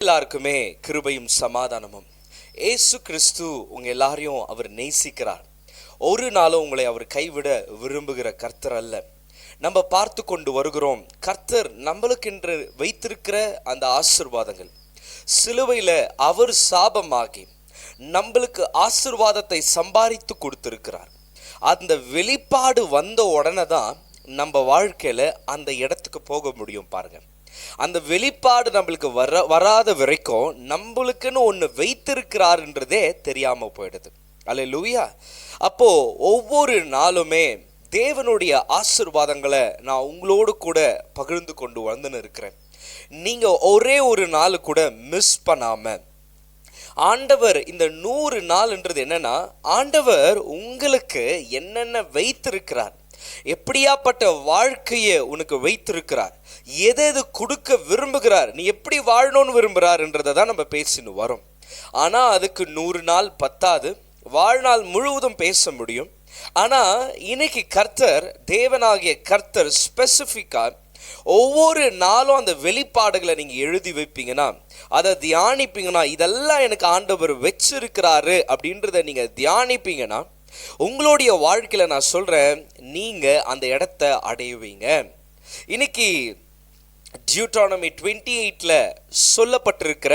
எல்லாருக்குமே கிருபையும் சமாதானமும். ஏசு கிறிஸ்து உங்க எல்லாரையும் அவர் நேசிக்கிறார். ஒரு நாளும் உங்களை அவர் கைவிட விரும்புகிற கர்த்தர் அல்ல. நம்ம பார்த்து கொண்டு வருகிறோம், கர்த்தர் நம்மளுக்கென்று வைத்திருக்கிற அந்த ஆசீர்வாதங்கள் சிலுவையில் அவர் சாபமாகி நம்மளுக்கு ஆசீர்வாதத்தை சம்பாதித்து கொடுத்திருக்கிறார். அந்த வெளிப்பாடு வந்த உடனே தான் நம்ம வாழ்க்கையில் அந்த இடத்துக்கு போக முடியும். பாருங்க, அந்த வெளிப்பாடு நம்மளுக்கு வராத வரைக்கும் நம்மளுக்குன்னு ஒன்று வைத்திருக்கிறாருன்றதே தெரியாமல் போயிடுது. அல்லேலூயா. அப்போ ஒவ்வொரு நாளுமே தேவனுடைய ஆசீர்வாதங்களை நான் உங்களோடு கூட பகிர்ந்து கொண்டு வந்துன்னு இருக்கிறேன். நீங்கள் ஒரே ஒரு நாள் கூட மிஸ் பண்ணாம, ஆண்டவர் இந்த 100 நாள்ன்றது என்னன்னா, ஆண்டவர் உங்களுக்கு என்னென்ன வைத்திருக்கிறார், எப்படியாப்பட்ட வாழ்க்கையை உனக்கு வைத்திருக்கிறார், எது கொடுக்க விரும்புகிறார், நீ எப்படி வாழணும்னு விரும்புகிறார்ன்றதை தான் நம்ம பேசின்னு வரோம். ஆனால் அதுக்கு 100 நாள் பத்தாது, வாழ்நாள் முழுவதும் பேச முடியும். ஆனால் இன்னைக்கு கர்த்தர், தேவனாகிய கர்த்தர் ஸ்பெசிஃபிக்காக ஒவ்வொரு நாளும் அந்த வெளிப்பாடுகளை நீங்கள் எழுதி வைப்பீங்கன்னா, அதை தியானிப்பீங்கன்னா, இதெல்லாம் எனக்கு ஆண்டவர் வச்சிருக்கிறாரு அப்படின்றத நீங்கள் தியானிப்பீங்கன்னா, உங்களுடைய வாழ்க்கையில் நான் சொல்கிறேன், நீங்கள் அந்த இடத்த அடையுவீங்க. இன்னைக்கு டியூட்ரானமி 28 சொல்லப்பட்டிருக்கிற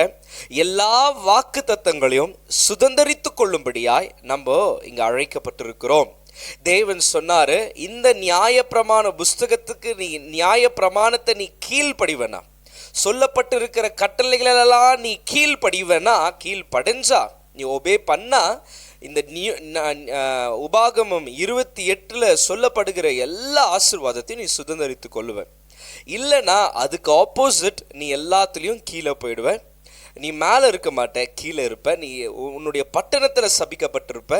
எல்லா வாக்கு தத்தங்களையும் சுதந்திரித்து கொள்ளும்படியாய் நம்ம இங்கே அழைக்கப்பட்டிருக்கிறோம். தேவன் சொன்னாரு, இந்த நியாயப்பிரமாண புஸ்தகத்துக்கு நீ நியாயப்பிரமாணத்தை நீ கீழ்ப்படிவனா, சொல்லப்பட்டிருக்கிற கட்டளைகளெல்லாம் நீ கீழ்ப்படிவனா, கீழ்ப்படிஞ்சா, நீ ஒபே பண்ணா, இந்த உபாகமம் 28 சொல்லப்படுகிற எல்லா ஆசீர்வாதத்தையும் நீ சுதந்திரித்து கொள்ளுவேன். இல்லைனா அதுக்கு ஆப்போசிட், நீ எல்லாத்துலேயும் கீழே போயிடுவேன். நீ மேலே இருக்க மாட்ட, கீழே இருப்ப. நீ உன்னுடைய பட்டணத்தில் சபிக்கப்பட்டிருப்ப,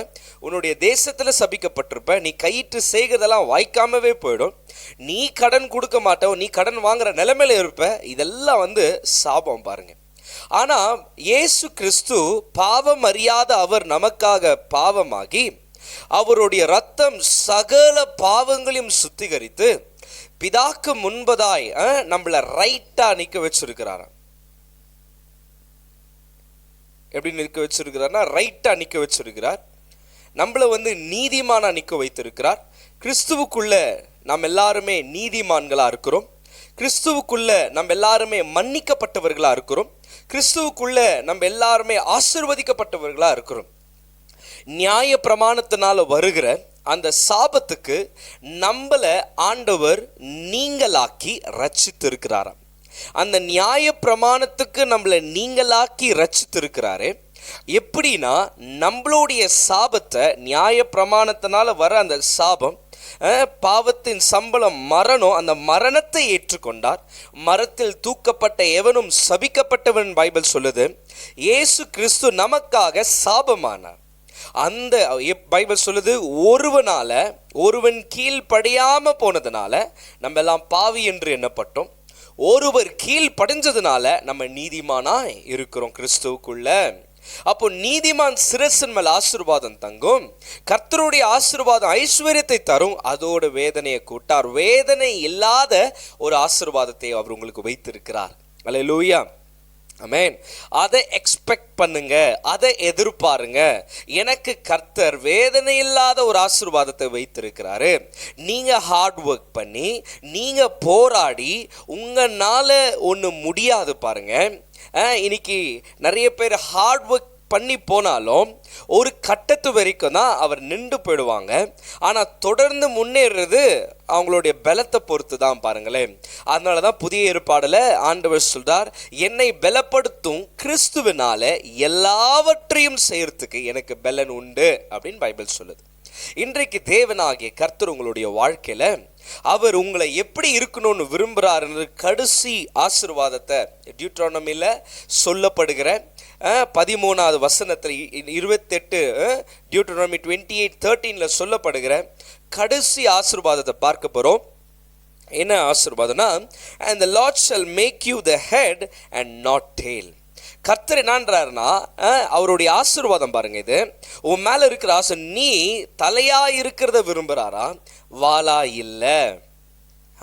உன்னுடைய தேசத்தில் சபிக்கப்பட்டிருப்ப. நீ கையிட்டு செய்கிறதெல்லாம் வாய்க்காமவே போயிடும். நீ கடன் கொடுக்க மாட்டோம், நீ கடன் வாங்குற நிலைமையில இருப்ப. இதெல்லாம் சாபம். பாருங்க. ஆனால் இயேசு கிறிஸ்து பாவம் அறியாத அவர் நமக்காக பாவமாகி அவருடைய இரத்தம் சகல பாவங்களையும் சுத்திகரித்து பிதாக்கு முன்பதாய் நம்மளை ரைட்டா நிற்க வச்சிருக்கிறாராம். எப்படி நிற்க வச்சிருக்கிறார்னா, ரைட்டா நிற்க வச்சிருக்கிறார். நம்மளை நீதிமானா நிற்க வைத்திருக்கிறார். கிறிஸ்துவுக்குள்ள நாம் எல்லாருமே நீதிமான்களா இருக்கிறோம். கிறிஸ்துவுக்குள்ள நம்ம எல்லாருமே மன்னிக்கப்பட்டவர்களா இருக்கிறோம். கிறிஸ்துவுக்குள்ள நம்ம எல்லாருமே ஆசீர்வதிக்கப்பட்டவர்களா இருக்கிறோம். நியாய பிரமாணத்தினால வருகிற அந்த சாபத்துக்கு நம்மள ஆண்டவர் நீங்களாக்கி ரட்சித்திருக்கிறாராம். அந்த நியாய பிரமாணத்துக்கு நம்மளை நீங்களாக்கி ரட்சித்திருக்கிறாரு. எப்படின்னா, நம்மளுடைய சாபத்தை, நியாய பிரமாணத்தினால வர அந்த சாபம், பாவத்தின் சம்பளம் மரணம், அந்த மரணத்தை ஏற்றுக்கொண்டார். மரத்தில் தூக்கப்பட்ட எவனும் சபிக்கப்பட்டவன் பைபிள் சொல்லுது. இயேசு கிறிஸ்து நமக்காக சாபமானார். அந்த பைபிள் சொல்லுது, ஒருவன் கீழ்ப்படியாம போனதுனால நம்ம எல்லாம் பாவி என்று எண்ணப்பட்டோம். ஒருவர் கீழ்ப்படிஞ்சதுனால நம்ம நீதிமானா இருக்கிறோம் கிறிஸ்துவுக்குள்ள. அப்போ நீதிமான் சிரசின் மேல் ஆசீர்வாதம் தங்கும். கர்த்தருடைய ஆசீர்வாதம் ஐஸ்வர்யத்தை தரும், அதோட வேதனையை கூட்டார். வேதனை இல்லாத ஒரு ஆசீர்வாதத்தை அவர் உங்களுக்கு வைத்திருக்கிறார். அல்லேலூயா, ஆமென். அதை எக்ஸ்பெக்ட் பண்ணுங்க, அதை எதிர்பாருங்க. எனக்கு கர்த்தர் வேதனை இல்லாத ஒரு ஆசீர்வாதத்தை வைத்திருக்கிறாரு. நீங்க ஹார்ட் ஒர்க் பண்ணி, நீங்க போராடி, உங்களால ஒன்று முடியாது. பாருங்க, இன்னைக்கு நிறைய பேர் ஹார்ட் ஒர்க் பண்ணி போனாலும் ஒரு கட்டத்து வரைக்கும் தான் அவர் நின்று போயிடுவாங்க. ஆனால் தொடர்ந்து முன்னேறது அவங்களுடைய பலத்தை பொறுத்து தான். பாருங்களேன், அதனால தான் புதிய ஏற்பாடுல ஆண்டவர் சொல்றார், என்னை பலப்படுத்தும் கிறிஸ்துவினால எல்லாவற்றையும் செய்யறதுக்கு எனக்கு பலன் உண்டு அப்படின்னு பைபிள் சொல்லுது. இன்றைக்கு தேவனாகிய கர்த்தர் உங்களுடைய வாழ்க்கையில அவர் உங்களை எப்படி இருக்கணும்னு விரும்புகிறார் கடைசி ஆசீர்வாதத்தை டியூட்ரானமியில் சொல்லப்படுகிற 13வது வசனத்தில் 28 டியூட்ரானமி 28:13 சொல்லப்படுகிற கடைசி ஆசீர்வாதத்தை பார்க்க போகிறோம். என்ன ஆசீர்வாதம்னா, and the Lord shall make you the head and not tail. கர்த்தர் என்னன்றாருன்னா, அவருடைய ஆசீர்வாதம் பாருங்க, இது உன் மேல இருக்கிற ஆசை, நீ தலையா இருக்கிறத விரும்புறாரா, வாளா இல்லை.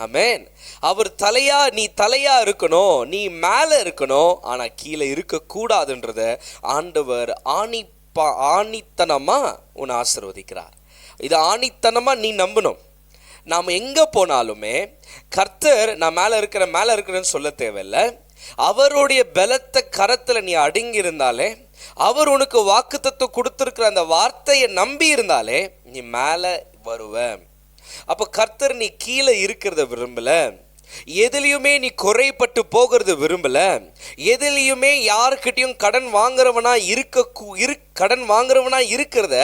ஆமென். அவர் தலையா, நீ தலையா இருக்கணும், நீ மேல இருக்கணும், ஆனா கீழே இருக்க கூடாதுன்றத ஆண்டவர் ஆணித்தனமா உன்னை ஆசீர்வதிக்கிறார். இது ஆணித்தனமா நீ நம்பணும். நாம் எங்கே போனாலுமே கர்த்தர் நான் மேலே இருக்கிறேன்னு சொல்ல தேவையில்லை. அவருடைய பலத்த கரத்தில் நீ அடங்கி இருந்தாலே, அவர் உனக்கு வாக்குத்தத்தம் கொடுத்துருக்கிற அந்த வார்த்தையை நம்பி இருந்தாலே நீ மேலே வருவ. அப்போ கர்த்தர் நீ கீழே இருக்கிறத விரும்பல, எதுலையுமே நீ குறைப்பட்டு போகிறது விரும்பல, எதுலையுமே யாருக்கிட்டையும் கடன் வாங்குறவனா இருக்கிறத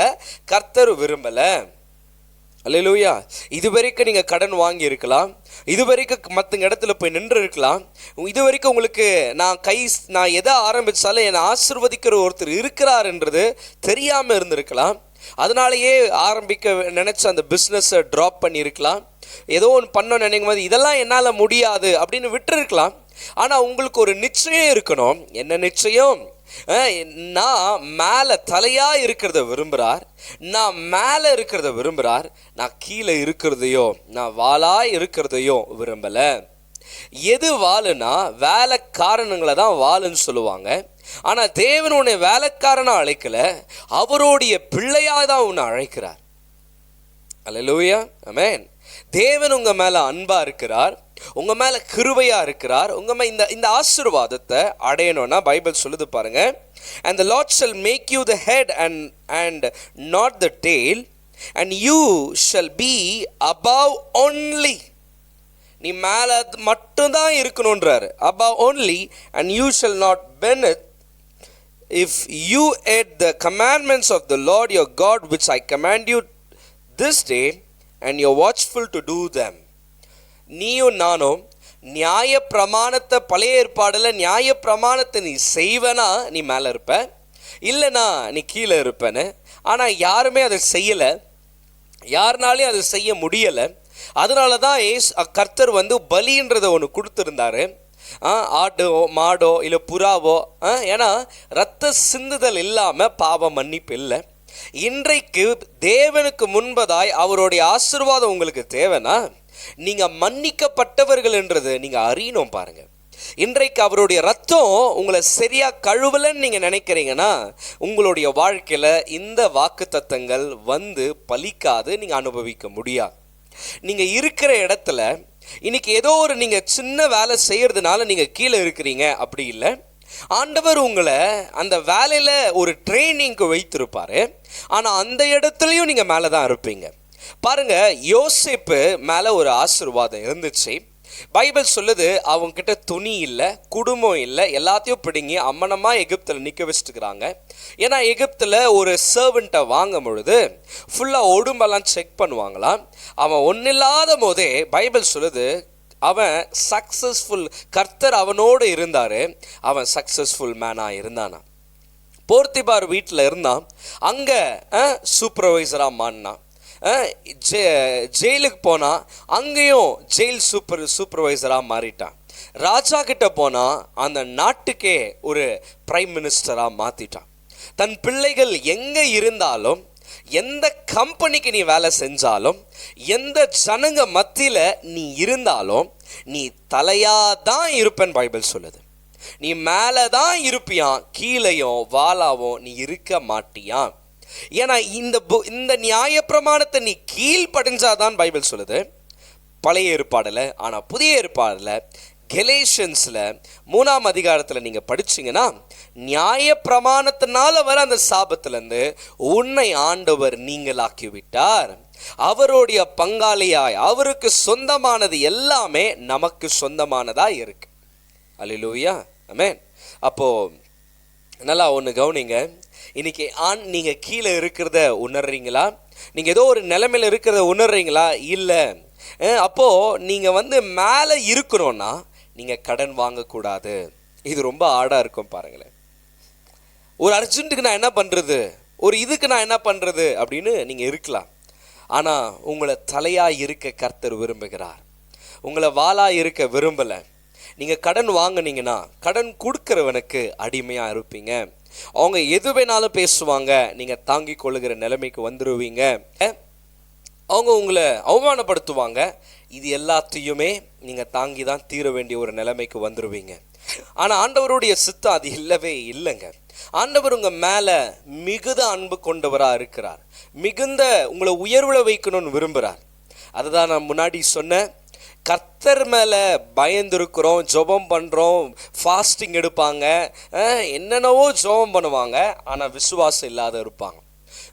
கர்த்தர் விரும்பல. அல்லேலூயா. இதுவரைக்கும் நீங்கள் கடன் வாங்கி இருக்கலாம், இதுவரைக்கும் மற்ற இடத்துல போய் நின்று இருக்கலாம், இதுவரைக்கும் உங்களுக்கு நான் எதை ஆரம்பித்தாலும் என்னை ஆசீர்வதிக்கிற ஒருத்தர் இருக்கிறாருன்றது தெரியாமல் இருந்திருக்கலாம். அதனாலேயே ஆரம்பிக்க நினச்ச அந்த பிஸ்னஸை ட்ராப் பண்ணியிருக்கலாம். ஏதோ ஒன்று பண்ண நினைக்கும் போது இதெல்லாம் என்னால் முடியாது அப்படின்னு விட்டுருக்கலாம். ஆனால் உங்களுக்கு ஒரு நிச்சயம் இருக்கணும். என்ன நிச்சயம்? நான் மேலே தலையாக இருக்கிறத விரும்புகிறார், நான் மேலே இருக்கிறத விரும்புகிறார், நான் கீழே இருக்கிறதையோ நான் வாளாக இருக்கிறதையோ விரும்பலை. எது வாளுனா வேலைக்காரனுங்களை தான் வாளுன்னு சொல்லுவாங்க. ஆனால் தேவன் உன்னை வேலைக்காரனாக அழைக்கலை, அவருடைய பிள்ளையாக தான் உன்னை அழைக்கிறார். அல்லேலூயா, ஆமென். தேவன் உங்கள் மேலே அன்பாக இருக்கிறார், உங்கள் மேலே கிருபையாக இருக்கிறார். இந்த ஆசீர்வாதத்தை அடையணும்னா பைபிள் சொல்லுது பாருங்க. And the Lord shall make you the head and not the tail, and you shall be above only. நீ மேலே மட்டும்தான் இருக்கணுன்றாரு, above only, and you shall not beneath, if you aid the commandments of the Lord your God which I command you this day, and you're watchful to do them. நீயும் நானும் நியாய பிரமாணத்தை, பழைய ஏற்பாடில் நியாய பிரமாணத்தை நீ செய்வனா நீ மேலே இருப்ப, இல்லைனா நீ கீழே இருப்பேன்னு. ஆனால் யாருமே அதை செய்யலை, யாருனாலையும் அதை செய்ய முடியலை. அதனால தான் கர்த்தர் பலின்றதை ஒன்று கொடுத்துருந்தாரு. ஆடோ மாடோ இல்லை புறாவோ, ஏன்னா இரத்த சிந்துதல் இல்லாமல் பாவ மன்னிப்பு இல்லை. இன்றைக்கு தேவனுக்கு முன்பதாய் அவருடைய ஆசீர்வாதம் உங்களுக்கு தேவைன்னா நீங்கள் மன்னிக்கப்பட்டவர்கள் என்றது நீங்கள் அறியணும். பாருங்க, இன்றைக்கு அவருடைய ரத்தம் உங்களை சரியாக கழுவலன்னு நீங்கள் நினைக்கிறீங்கன்னா உங்களுடைய வாழ்க்கையில் இந்த வாக்குத்தத்தங்கள் பலிக்காது, நீங்கள் அனுபவிக்க முடியாது. நீங்கள் இருக்கிற இடத்துல இன்னைக்கு ஏதோ ஒரு நீங்கள் சின்ன வேலை செய்கிறதுனால நீங்கள் கீழே இருக்கிறீங்க அப்படி இல்லை. ஆண்டவர் உங்களை அந்த வேலையில் ஒரு ட்ரைனிங்க்கு வைத்திருப்பார். ஆனால் அந்த இடத்துலையும் நீங்கள் மேலே தான் இருப்பீங்க. பாருங்க, யோசேப்பு மேலே ஒரு ஆசீர்வாதம் இருந்துச்சு. பைபிள் சொல்லுது அவங்ககிட்ட துணி இல்லை, குடும்பம் இல்லை, எல்லாத்தையும் பிடுங்கி அம்மனமாக எகிப்தில் நிற்க வச்சுட்டுக்கிறாங்க. ஏன்னா எகிப்தில் ஒரு சர்வெண்ட்டை வாங்கும் பொழுது ஃபுல்லாக உடம்பெல்லாம் செக் பண்ணுவாங்களாம். அவன் ஒன்றும் இல்லாத போதே பைபிள் சொல்லுது அவன் சக்ஸஸ்ஃபுல், கர்த்தர் அவனோடு இருந்தார், அவன் சக்ஸஸ்ஃபுல் மேனாக இருந்தானா. போர்த்திபார் வீட்டில் இருந்தான், அங்கே சூப்பர்வைசராக மாறினான். ஜெயிலுக்கு போனால் அங்கேயும் ஜெயில் சூப்பர்வைசராக மாறிட்டான். ராஜா கிட்ட போனால் அந்த நாட்டுக்கே ஒரு பிரைம் மினிஸ்டராக மாற்றிட்டான். தன் பிள்ளைகள் எங்கே இருந்தாலும், எந்த கம்பெனிக்கு நீ வேலை செஞ்சாலும், எந்த ஜனங்க மத்தியில் நீ இருந்தாலும் நீ தலையாதான் இருப்பேன் பைபிள் சொல்லுது. நீ மேலே தான் இருப்பியான், கீழையும் வாளாவும் நீ இருக்க மாட்டியான். ஏன்னா இந்த நியாய பிரமாணத்தை நீ கீழ்ப்படிஞ்சாதான் பைபிள் சொல்லுது பழைய ஏற்பாடில். ஆனால் புதிய ஏற்பாடில் கெலேஷியன்ஸில் 3ஆம் அதிகாரத்தில் நீங்கள் படிச்சிங்கன்னா நியாய பிரமாணத்தினால வர அந்த சாபத்திலேருந்து உன்னை ஆண்டவர் நீங்களாக்கி விட்டார். அவருடைய பங்காளியாய் அவருக்கு சொந்தமானது எல்லாமே நமக்கு சொந்தமானதாக இருக்கு. அல்லேலூயா, ஆமென். அப்போது நல்லா ஒன்று கவனிங்க. இன்னைக்கு நீங்கள் கீழே இருக்கிறத உணர்றீங்களா? நீங்கள் ஏதோ ஒரு நிலைமையில் இருக்கிறத உணர்றீங்களா? இல்லை. அப்போது நீங்கள் மேலே இருக்கணும்னா நீங்கள் கடன் வாங்கக்கூடாது. இது ரொம்ப ஆடாக இருக்கும் பாருங்களேன். ஒரு அர்ஜென்ட்டுக்கு நான் என்ன பண்ணுறது, ஒரு இதுக்கு நான் என்ன பண்ணுறது அப்படின்னு நீங்கள் இருக்கலாம். ஆனால் உங்களை தலையாக இருக்க கர்த்தர் விரும்புகிறார், உங்களை வாளாக இருக்க விரும்பலை. நீங்கள் கடன் வாங்கினீங்கன்னா கடன் கொடுக்குறவனுக்கு அடிமையாக இருப்பீங்க. அவங்க எது வேணாலும் பேசுவாங்க, நீங்கள் தாங்கி கொள்ளுகிற நிலைமைக்கு வந்துடுவீங்க. அவங்க உங்களை அவமானப்படுத்துவாங்க, இது எல்லாத்தையுமே நீங்கள் தாங்கி தான் தீர வேண்டிய ஒரு நிலைமைக்கு வந்துடுவீங்க. ஆனால் ஆண்டவருடைய சித்தம் அது இல்லவே இல்லைங்க. ஆண்டவர் உங்கள் மேலே மிகுந்த அன்பு கொண்டவராக இருக்கிறார். மிகுந்த உங்களை உயர்வுல வைக்கணும்னு விரும்புகிறார். அதுதான் நான் முன்னாடி சொன்னேன். கர்த்தர் மேலே பயந்துருக்கிறோம், ஜெபம் பண்ணுறோம், ஃபாஸ்டிங் எடுப்பாங்க, என்னென்னவோ ஜெபம் பண்ணுவாங்க, ஆனால் விசுவாசம் இல்லாத இருப்பாங்க.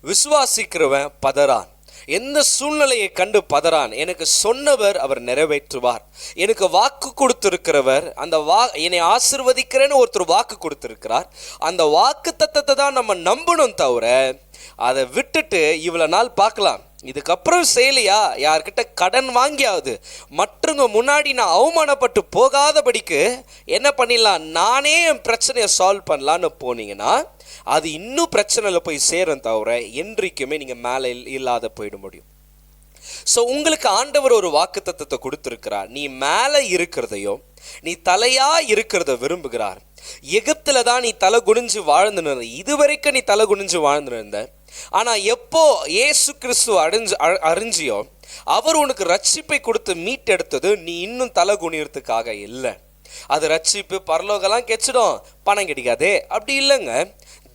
விசுவாசிக்கிறவன் பதறான். எந்த சூழ்நிலையை கண்டு பதறான்? எனக்கு சொன்னவர் அவர் நிறைவேற்றுவார். எனக்கு வாக்கு கொடுத்திருக்கிறவர், அந்த என்னை ஆசிர்வதிக்கிறேன்னு ஒருத்தர் வாக்கு கொடுத்திருக்கிறார். அந்த வாக்கு தத்தத்தை தான் நம்ம நம்பணும், தவிர அதை விட்டுட்டு இவ்வளோ நாள் பார்க்கலாம், இதுக்கப்புறம் செய்யலையா, யார்கிட்ட கடன் வாங்கியாவது மற்றவங்க முன்னாடி நான் அவமானப்பட்டு போகாதபடிக்கு என்ன பண்ணிடலாம், நானே என் பிரச்சனையை சால்வ் பண்ணலான்னு போனீங்கன்னா அது இன்னும் பிரச்சனையில் போய் சேரும், தவிர என்றைக்குமே நீங்கள் மேலே இல்லாத போயிட முடியும். ஸோ உங்களுக்கு ஆண்டவர் ஒரு வாக்கு தத்தத்தை கொடுத்துருக்கிறார். நீ மேலே இருக்கிறதையும் நீ தலையா இருக்கிறத விரும்புகிறார். எகிப்துல தான் நீ தலை குனிஞ்சு வாழ்ந்துருந்த, இதுவரைக்கும் நீ தலை குனிஞ்சு வாழ்ந்துருந்த. ஆனால் எப்போ இயேசு கிறிஸ்து அறிஞ்சியோ அவர் உனக்கு ரட்சிப்பை கொடுத்து மீட்டெடுத்தது நீ இன்னும் தலை குனியறதுக்காக இல்லை. அது ரட்சிப்பு பரலோகெல்லாம் கெச்சிடும், பணம் கிடைக்காதே, அப்படி இல்லைங்க.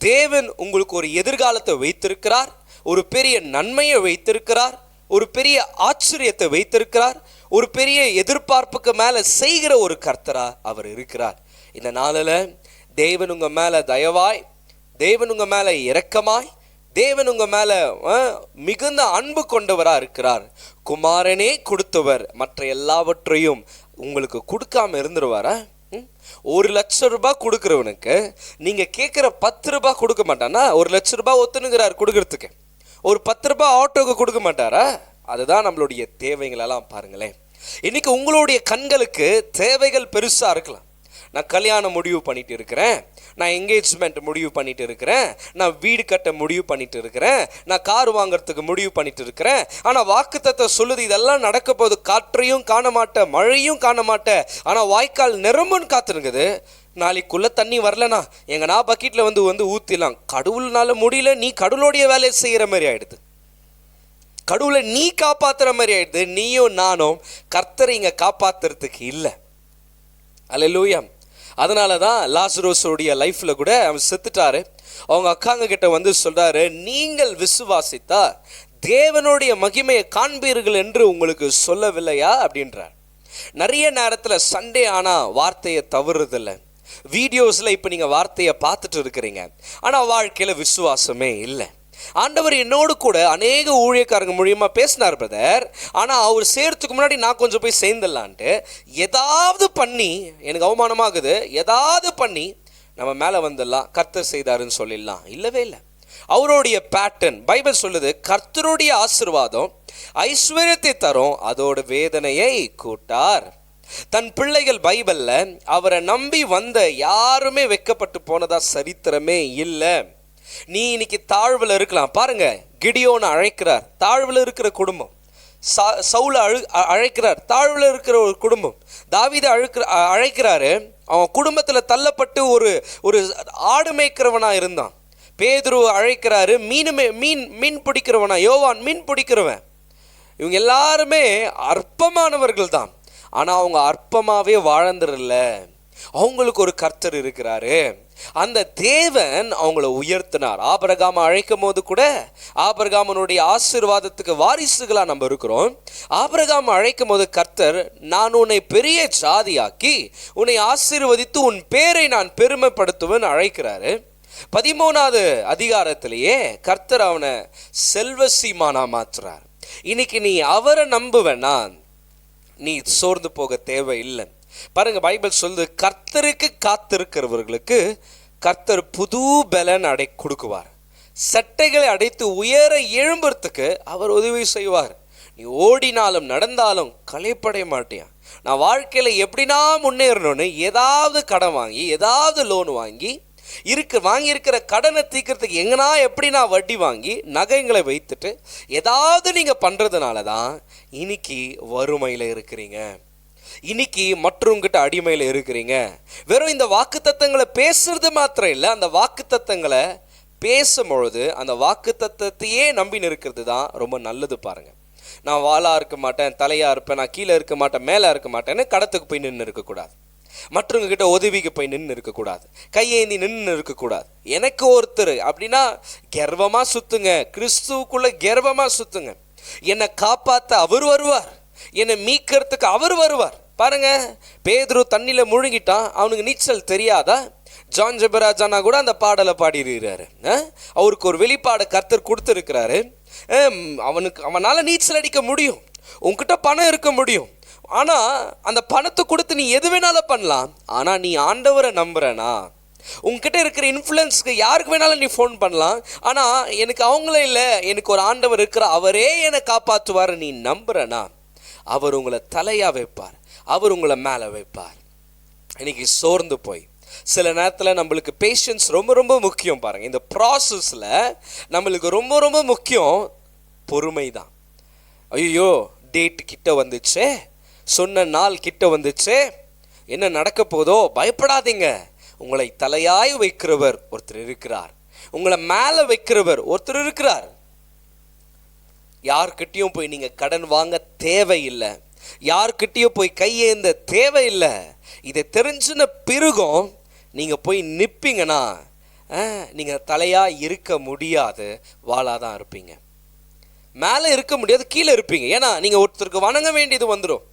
தேவன் உங்களுக்கு ஒரு எதிர்காலத்தை வைத்திருக்கிறார், ஒரு பெரிய நன்மையை வைத்திருக்கிறார், ஒரு பெரிய ஆச்சரியத்தை வைத்திருக்கிறார், ஒரு பெரிய எதிர்பார்ப்புக்கு மேலே செய்கிற ஒரு கர்த்தரா அவர் இருக்கிறார். இந்த நாளில் தேவன் உங்கள் மேலே தயவாய், தேவன் உங்கள் மேலே இரக்கமாய், தேவன் உங்கள் மேலே மிகுந்த அன்பு கொண்டவராக இருக்கிறார். குமாரனே கொடுத்தவர் மற்ற எல்லாவற்றையும் உங்களுக்கு கொடுக்காம இருந்துருவாரா? 1,00,000 கொடுக்குறவனுக்கு நீங்கள் கேட்குற 10 ரூபாய் கொடுக்க மாட்டானா? 1,00,000 ரூபாய் ஒத்துனுங்கிறார் கொடுக்கறதுக்கு, ஒரு 10 ரூபாய் ஆட்டோவுக்கு கொடுக்க மாட்டாரா? அதுதான் நம்மளுடைய தேவைகளெல்லாம் பாருங்களேன். இன்னைக்கு உங்களுடைய கண்களுக்கு தேவைகள் பெருசாக இருக்கலாம். நான் கல்யாணம் முடிவு பண்ணிட்டு இருக்கிறேன், நான் என்கேஜ்மெண்ட் முடிவு பண்ணிட்டு இருக்கிறேன், நான் வீடு கட்ட முடிவு பண்ணிட்டு இருக்கிறேன், நான் கார் வாங்கிறதுக்கு முடிவு பண்ணிட்டு இருக்கிறேன். ஆனால் வாக்குத்தத்தை சொல்லுது இதெல்லாம் நடக்க போது, காற்றையும் காண மாட்டேன், மழையும் காண மாட்டேன், ஆனால் வாய்க்கால் நிரம்புன்னு காத்துருங்குது. நாளைக்குள்ளே தண்ணி வரலனா எங்கன்னா பக்கெட்டில் வந்து ஊற்றிடலாம். கடவுள்னால முடியல, நீ கடவுளுடைய வேலையை செய்கிற மாதிரி ஆயிடுது, கடவுளை நீ காப்பாற்றுற மாதிரி ஆயிடுது. நீயும் நானும் கர்த்தரை இங்கே காப்பாற்றுறதுக்கு இல்லை. அல்லேலூயா. அதனால தான் லாசரோஸுடைய லைஃப்பில் கூட அவன் செத்துட்டாரு. அவங்க அக்காங்க கிட்ட வந்து சொல்கிறாரு, நீங்கள் விசுவாசித்தா தேவனுடைய மகிமையை காண்பீர்கள் என்று உங்களுக்கு சொல்லவில்லையா அப்படின்றார். நிறைய நேரத்தில் சண்டே ஆனால் வார்த்தையை தவறுதில்லை. வீடியோஸில் இப்போ நீங்கள் வார்த்தையை பார்த்துட்டு இருக்கிறீங்க, ஆனால் வாழ்க்கையில் விசுவாசமே இல்லை. ஆண்டவர் என்னோடு கூட அநேக ஊழியக்காரங்க மூலியமாக பேசினார் பிரதர். ஆனால் அவர் சேர்த்துக்கு முன்னாடி நான் கொஞ்சம் போய் சேர்ந்துடலான்ட்டு ஏதாவது பண்ணி, எனக்கு அவமானமாகுது, ஏதாவது பண்ணி நம்ம மேலே வந்துடலாம், கர்த்தர் செய்தாருன்னு சொல்லிடலாம். இல்லவே இல்லை. அவருடைய பேட்டர்ன் பைபிள் சொல்லுது, கர்த்தருடைய ஆசீர்வாதம் ஐஸ்வர்யத்தை தரும், அதோட வேதனையை கூட்டார். தன் பிள்ளைகள் பைபிளில் அவரை நம்பி வந்த யாருமே வெட்கப்பட்டு போனதா சரித்திரமே இல்லை. நீ இன்னைக்கு தாழ்வில் இருக்கலாம் பாருங்க, கிடியோனை அழைக்கிறார், தாழ்வில் இருக்கிற குடும்பம். சவுல அழைக்கிறார், தாழ்வில் இருக்கிற ஒரு குடும்பம். தாவீதை அழைக்கிறாரு, அவன் குடும்பத்தில் தள்ளப்பட்டு ஒரு ஆடு மேய்க்கிறவனா இருந்தான். பேதுரு அழைக்கிறாரு, மீன் பிடிக்கிறவனா, யோவான் மீன் பிடிக்கிறவன். இவங்க எல்லாருமே அற்பமானவர்கள் தான், ஆனால் அவங்க அற்பமாகவே வாழ்ந்துடல. அவங்களுக்கு ஒரு கர்த்தர் இருக்கிறாரு. அந்த தேவன் அவங்கள உயர்த்தினார். ஆபிரகாமை அழைக்கும் போது கூட ஆபிரகாமனுடைய ஆசீர்வாதத்துக்கு வாரிசுகளா நம்ம இருக்கிறோம். ஆபிரகாமை அழைக்கும் போது கர்த்தர், நான் உன்னை பெரிய ஜாதியாக்கி உன்னை ஆசீர்வதித்து உன் பேரை நான் பெருமைப்படுத்துவேன் அழைக்கிறாரு. 13வது அதிகாரத்திலேயே கர்த்தர் அவனை செல்வசீமானா மாற்றுறார். இன்னைக்கு நீ அவரை நம்புவேன்னா நீ சோர்ந்து போக தேவை இல்லை. பாருங்க, பைபிள் சொல்லுது, கர்த்தருக்கு காத்திருக்கிறவர்களுக்கு கர்த்தர் புது பலன் கொடுக்குவார், சட்டைகளை அடைத்து உயர எழும்புறதுக்கு அவர் உதவி செய்வார். நீ ஓடினாலும் நடந்தாலும் களைப்படைய மாட்டியா. நான் வாழ்க்கையில் எப்படின்னா முன்னேறணும்னு ஏதாவது கடன் வாங்கி, ஏதாவது லோன் வாங்கி வாங்கியிருக்கிற கடனை தீர்க்கறதுக்கு எங்கன்னா எப்படி நான் வட்டி வாங்கி நகைங்களை வைத்துட்டு ஏதாவது நீங்கள் பண்ணுறதுனால தான் இன்னைக்கு வறுமையில் இருக்கிறீங்க, இன்னைக்கு மற்றவங்கிட்ட அடிமையில் இருக்கிறீங்க. வெறும் இந்த வாக்கு தத்தங்களை பேசுறது மாத்திரம் இல்லை, அந்த வாக்கு தத்தங்களை பேசும்பொழுது அந்த வாக்கு தத்தத்தையே நம்பி இருக்கிறது தான் ரொம்ப நல்லது. பாருங்க, நான் வாளாக இருக்க மாட்டேன், தலையாக இருப்பேன், நான் கீழே இருக்க மாட்டேன், மேலே இருக்க மாட்டேன்னு கடத்துக்கு போய் நின்று இருக்கக்கூடாது. மற்றவங்க கிட்ட உதவிக்கு போய் நின்று இருக்கக்கூடாது, கையேந்தி நின்று இருக்கக்கூடாது. எனக்கு ஒருத்தர் அப்படின்னா கர்வமாக சுத்துங்க, கிறிஸ்துவுக்குள்ள கர்வமாக சுத்துங்க. என்னை காப்பாற்ற அவர் வருவார், என்னை மீட்கிறதுக்கு அவர் வருவார். பாருங்க, பேதுரு தண்ணியில முழுங்கிட்டான், அவனுக்கு நீச்சல் தெரியாதா? ஜான் ஜெபராஜானா கூட அந்த பாடலை பாடியிருக்கிறாரு. அவருக்கு ஒரு வெளிப்பாடு கர்த்தர் கொடுத்துருக்கிறாரு. அவனால நீச்சல் அடிக்க முடியும், உன்கிட்ட பணம் இருக்க முடியும், ஆனா அந்த பணத்தை கொடுத்து நீ எது வேணாலும் பண்ணலாம். ஆனா நீ ஆண்டவரை நம்புறனா, உங்ககிட்ட இருக்கிற இன்ஃப்ளூயன்ஸ்க்கு யாருக்கு வேணாலும் நீ ஃபோன் பண்ணலாம். ஆனா எனக்கு அவங்களே இல்லை, எனக்கு ஒரு ஆண்டவர் இருக்கிற, அவரே என்னை காப்பாற்றுவார் நீ நம்புறனா, அவர் உங்களை தலையா வைப்பார், அவர் உங்களை மேலே வைப்பார். இன்னைக்கு சோர்ந்து போய் சில நேரத்தில் நம்மளுக்கு பேஷன்ஸ் ரொம்ப ரொம்ப முக்கியம். பாருங்க, இந்த ப்ராசஸில் நம்மளுக்கு ரொம்ப ரொம்ப முக்கியம் பொறுமை தான். ஐயோ டேட் கிட்ட வந்துச்சே, சொன்ன நாள் கிட்ட வந்துச்சே, என்ன நடக்க போதோ, பயப்படாதீங்க. உங்களை தலையாய் வைக்கிறவர் ஒருத்தர் இருக்கிறார், உங்களை மேலே வைக்கிறவர் ஒருத்தர் இருக்கிறார். யார்கிட்டையும் போய் நீங்கள் கடன் வாங்க தேவையில்லை, யார்கிட்டையும் போய் கையேந்த தேவையில்லை. இதை தெரிஞ்சின பிறகும் நீங்கள் போய் நிற்பீங்கன்னா நீங்கள் தலையாக இருக்க முடியாது, வாளாதான் இருப்பீங்க. மேலே இருக்க முடியாது, கீழே இருப்பீங்க. ஏன்னா நீங்கள் ஒருத்தருக்கு வணங்க வேண்டியது வந்துடும்,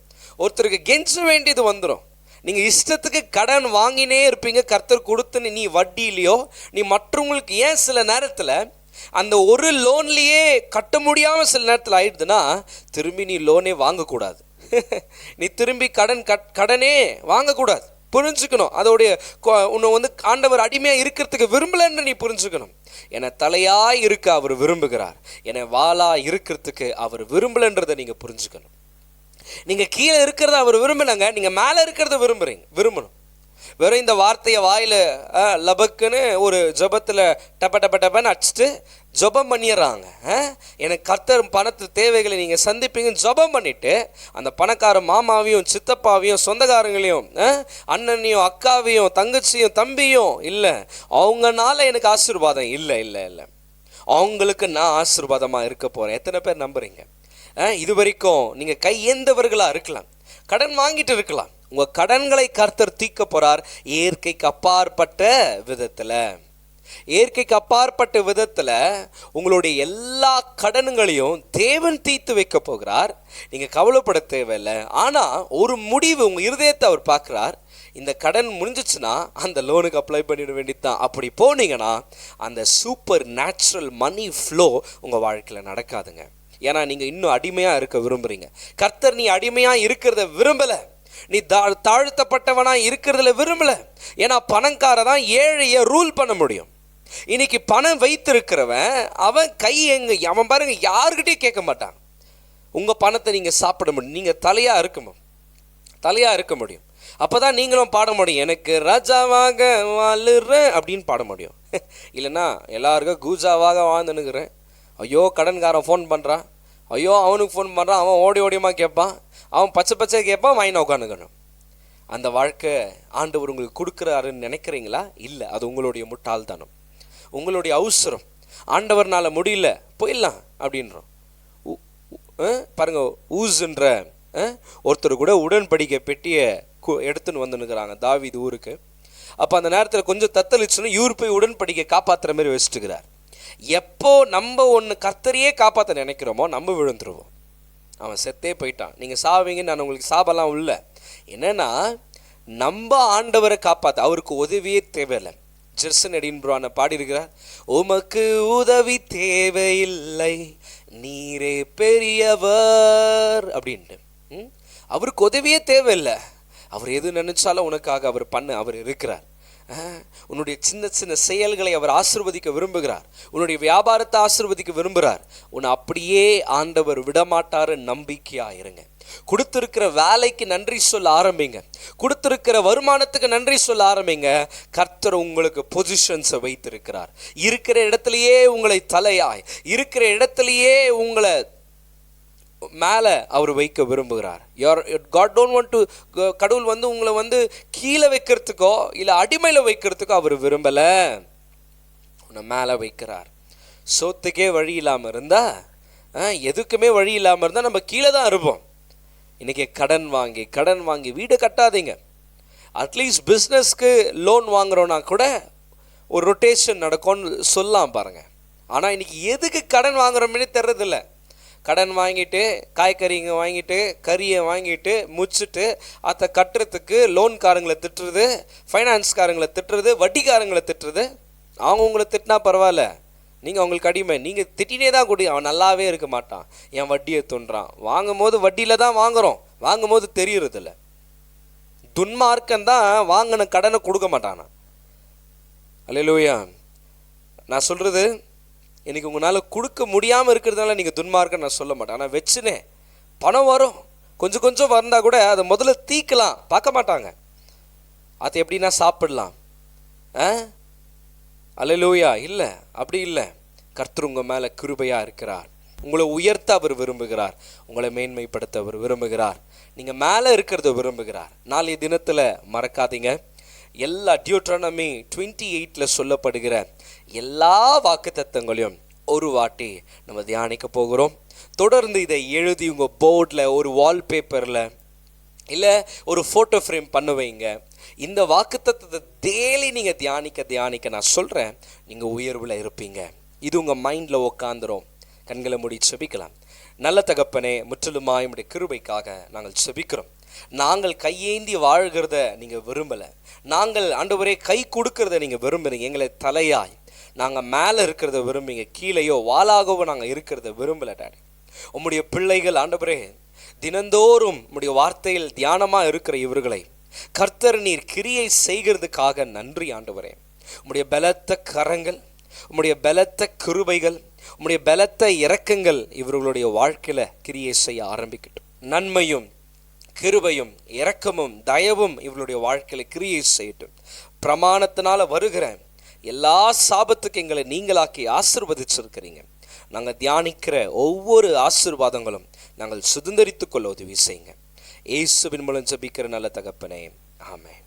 ஒருத்தருக்கு கெஞ்ச வேண்டியது வந்துடும். நீங்கள் இஷ்டத்துக்கு கடன் வாங்கினே இருப்பீங்க. கர்த்தர் கொடுத்துன்னு நீ வட்டியிலையோ நீ மற்றவங்களுக்கு, ஏன் சில நேரத்தில் அந்த ஒரு லோன்லேயே கட்ட முடியாமல் சில நேரத்தில் ஆயிடுதுன்னா திரும்பி நீ லோனே வாங்கக்கூடாது. நீ திரும்பி கடனே வாங்கக்கூடாது. புரிஞ்சுக்கணும், அதோடைய உன்னை வந்து ஆண்டவர் அடிமையாக இருக்கிறதுக்கு விரும்பலைன்னு நீ புரிஞ்சுக்கணும். என்னை தலையாய் இருக்க அவர் விரும்புகிறார், என்னை வாளா இருக்கிறதுக்கு அவர் விரும்பலைன்றதை நீங்கள் புரிஞ்சுக்கணும். நீங்கள் கீழே இருக்கிறத அவர் விரும்பலைங்க, நீங்கள் மேலே இருக்கிறத விரும்பணும். வெறும் இந்த வார்த்தையை வாயில் லபக்குன்னு ஒரு ஜபத்தில் டப்பன்னு அடிச்சுட்டு ஜபம் பண்ணிடுறாங்க. எனக்கு கர்த்தர் பணத்து தேவைகளை நீங்கள் சந்திப்பீங்கன்னு ஜபம் பண்ணிவிட்டு அந்த பணக்கார மாமாவையும் சித்தப்பாவையும் சொந்தக்காரங்களையும் அண்ணனையும் அக்காவையும் தங்கச்சியும் தம்பியும் இல்லை அவங்கனால எனக்கு ஆசீர்வாதம் இல்லை இல்லை இல்லை அவங்களுக்கு நான் ஆசீர்வாதமாக இருக்க போகிறேன். எத்தனை பேர் நம்புறீங்க? இது வரைக்கும் நீங்கள் கையேந்தவர்களாக இருக்கலாம், கடன் வாங்கிட்டு இருக்கலாம். உங்கள் கடன்களை கர்த்தர் தீர்க்க போகிறார் இயற்கைக்கு அப்பாற்பட்ட விதத்தில். இயற்கைக்கு அப்பாற்பட்ட விதத்தில் உங்களுடைய எல்லா கடன்களையும் தேவன் தீர்த்து வைக்க போகிறார். நீங்கள் கவலைப்பட தேவையில்லை. ஆனால் ஒரு முடிவு உங்கள் இருதயத்தை அவர் பார்க்குறார். இந்த கடன் முடிஞ்சிச்சுன்னா அந்த லோனுக்கு அப்ளை பண்ணிட வேண்டியதுதான். அப்படி போனீங்கன்னா அந்த சூப்பர் நேச்சுரல் மணி ஃப்ளோ உங்கள் வாழ்க்கையில் நடக்காதுங்க. ஏன்னா நீங்கள் இன்னும் அடிமையாக இருக்க விரும்புகிறீங்க. கர்த்தர் நீ அடிமையாக இருக்கிறத விரும்பலை, நீ தாழ்த்தப்பட்டவனா இருக்கிறதுல விரும்பல. ஏன்னா பணக்கார தான் ஏழைய ரூல் பண்ண முடியும். இன்னைக்கு பணம் வைத்திருக்கிறவன் அவன் அவன் பாருங்க யாருக்கிட்டையும் கேட்க மாட்டான். உங்க பணத்தை நீங்க சாப்பிட முடியும், நீங்க தலையா இருக்க முடியும். அப்பதான் நீங்களும் பாட முடியும், எனக்கு ராஜாவாக வாழுறேன் அப்படின்னு பாட முடியும். இல்லைன்னா எல்லாருக்கும் கூஜாவாக வாழ்ந்துனுக்குறேன். ஐயோ கடன்காரன் ஃபோன் பண்ணுறான், ஐயோ அவனுக்கு ஃபோன் பண்ணுறான், அவன் ஓடியமாக கேட்பான், அவன் பச்சை கேட்பான், வாங்கின உட்காந்துக்கணும். அந்த வாழ்க்கை ஆண்டவர் உங்களுக்கு கொடுக்குறாருன்னு நினைக்கிறீங்களா? இல்லை, அது உங்களுடைய முட்டாள்தனம், உங்களுடைய அவசரம். ஆண்டவர்னால முடியல போயிடலாம் அப்படின்றோம். பாருங்க, ஊஸ்ன்ற ஒருத்தர் கூட உடன்படிக்கை பெட்டியை எடுத்துன்னு வந்துனுக்குறாங்க தாவீது ஊருக்கு. அப்போ அந்த நேரத்தில் கொஞ்சம் தத்தளிச்சுன்னு இவர் போய் உடன்படிக்கை காப்பாற்றுற மாதிரி வச்சுட்டுக்கிறார். எப்போ நம்ம ஒன்று கர்த்தரையே காப்பாற்ற நினைக்கிறோமோ நம்ம விழுந்துருவோம். அவன் செத்தே போயிட்டான், நீங்கள் சாவீங்கன்னு நான் உங்களுக்கு சாபெல்லாம் இல்லை. என்னன்னா நம்ம ஆண்டவரை காப்பாற்ற அவருக்கு உதவியே தேவையில்லை. ஜெர்சன் எடின்புரான பாடியிருக்கிறார், உமக்கு உதவி தேவையில்லை நீரே பெரியவர் அப்படின்ட்டு. அவருக்கு உதவியே தேவையில்லை, அவர் எது நினைச்சாலும் உனக்காக அவர் அவர் இருக்கிறார். உன்னுடைய சின்ன சின்ன செயல்களை அவர் ஆசீர்வதிக்க விரும்புகிறார், உன்னுடைய வியாபாரத்தை ஆசீர்வதிக்க விரும்புகிறார். உன்னை அப்படியே ஆண்டவர் விடமாட்டாரு. நம்பிக்கையா இருங்க. கொடுத்திருக்கிற வேலைக்கு நன்றி சொல்ல ஆரம்பிங்க, கொடுத்திருக்கிற வருமானத்துக்கு நன்றி சொல்ல ஆரம்பிங்க. கர்த்தர் உங்களுக்கு பொசிஷன்ஸை வைத்திருக்கிறார். இருக்கிற இடத்துலையே உங்களை தலையாய், இருக்கிற இடத்துலையே உங்களை மேலே அவர் வைக்க விரும்புகிறார். God don't want to, கடவுள் வந்து உங்களை வந்து கீழே வைக்கிறதுக்கோ இல்லை அடிமையில் வைக்கிறதுக்கோ அவர் விரும்பலை, உன்னை மேலே வைக்கிறார். சோத்துக்கே வழி இல்லாமல் இருந்தால் எதுக்குமே வழி இல்லாமல் இருந்தால் நம்ம கீழே தான் இருப்போம். இன்றைக்கி கடன் வாங்கி வீடு கட்டாதீங்க. அட்லீஸ்ட் பிஸ்னஸ்க்கு லோன் வாங்குறோன்னா கூட ஒரு ரொட்டேஷன் நடக்கும்னு சொல்லலாம் பாருங்கள். ஆனால் இன்றைக்கி எதுக்கு கடன் வாங்குறோம்னே தெரிறதில்ல. கடன் வாங்கிட்டு காய்கறிங்க வாங்கிட்டு கறியை வாங்கிட்டு முடிச்சுட்டு அதை கட்டுறதுக்கு லோன்காரங்களை திட்டுறது, ஃபைனான்ஸ்காரங்களை திட்டுறது, வட்டிக்காரங்களை திட்டுறது. அவங்க உங்களை திட்டினா பரவாயில்ல, நீங்கள் அவங்களுக்கு அடிமை. நீங்கள் திட்டினே தான் கூடி அவன் நல்லாவே இருக்க மாட்டான், என் வட்டியை தோன்றான். வாங்கும் போது வட்டியில் தான் வாங்குகிறோம், வாங்கும் போது தெரியறதில்ல. துன்மார்க்கந்தான் வாங்கின கடனை கொடுக்க மாட்டானா. அல்லேலூயா. நான் சொல்கிறது, இன்றைக்கி உங்களால் கொடுக்க முடியாமல் இருக்கிறதுனால நீங்கள் துன்மார்க்கன்னு நான் சொல்ல மாட்டேன். ஆனால் வச்சுனே பணம் வரும், கொஞ்சம் கொஞ்சம் வந்தால் கூட அதை முதல்ல தீக்கலாம் பார்க்க மாட்டாங்க. அது எப்படின்னா சாப்பிடலாம். அல்லேலூயா. இல்லை, அப்படி இல்லை. கர்த்தர் உங்கள் மேலே கிருபையாக இருக்கிறார். உங்களை உயர்த்த அவர் விரும்புகிறார், உங்களை மேன்மைப்படுத்த அவர் விரும்புகிறார், நீங்கள் மேலே இருக்கிறத விரும்புகிறார். நாளைய தினத்தில் மறக்காதீங்க, எல்லா டியூட்ரானமி 28 சொல்லப்படுகிற எல்லா வாக்குத்தத்தங்களையும் ஒரு வாட்டி நம்ம தியானிக்க போகிறோம். தொடர்ந்து இதை எழுதி உங்கள் போர்டில், ஒரு வால்பேப்பரில், இல்லை ஒரு ஃபோட்டோ ஃப்ரேம் பண்ண வைங்க. இந்த வாக்குத்தத்தத்தை டெய்லி நீங்கள் தியானிக்க நான் சொல்கிறேன், நீங்கள் உயர்வில் இருப்பீங்க. இது உங்கள் மைண்டில் உட்காந்துரும். கண்களை மூடி செபிக்கலாம். நல்ல தகப்பனே, முற்றிலுமாய் உம்முடைய கிருபைக்காக நாங்கள் செபிக்கிறோம். நாங்கள் கையேந்தி வாழ்கிறத நீங்கள் விரும்பலை. நாங்கள் ஆண்டவரே கை கொடுக்கறத நீங்கள் விரும்புகிறீங்க. எங்களை தலையாய் நாங்கள் மேலே இருக்கிறத விரும்புங்க, கீழேயோ வாளாகவோ நாங்கள் இருக்கிறத விரும்பலை டாடி. உம்முடைய பிள்ளைகள் ஆண்டவரே தினந்தோறும் உம்முடைய வார்த்தையில் தியானமாக இருக்கிற இவர்களை கர்த்தர் நீர் கிரியை செய்கிறதுக்காக நன்றி ஆண்டவரே. உம்முடைய பலத்த கரங்கள், உம்முடைய பலத்த கிருபைகள், உம்முடைய பலத்த இரக்கங்கள் இவர்களுடைய வாழ்க்கையில் கிரியை செய்ய ஆரம்பிக்கட்டும். நன்மையும் கிருபையும் இரக்கமும் தயவும் இவர்களுடைய வாழ்க்கையில் கிரியை செய்யட்டும். பிரமாணத்தினால வருகிற எல்லா சாபத்துக்கு எங்களை நீங்களாக்கி ஆசீர்வதிச்சிருக்கிறீங்க. நாங்கள் தியானிக்கிற ஒவ்வொரு ஆசீர்வாதங்களும் நாங்கள் சுதந்திரித்துக் கொள்ள உதவி செய்யுங்க. இயேசுவின் மூலம் ஜெபிக்கிற நல்ல தகப்பனே, ஆமென்.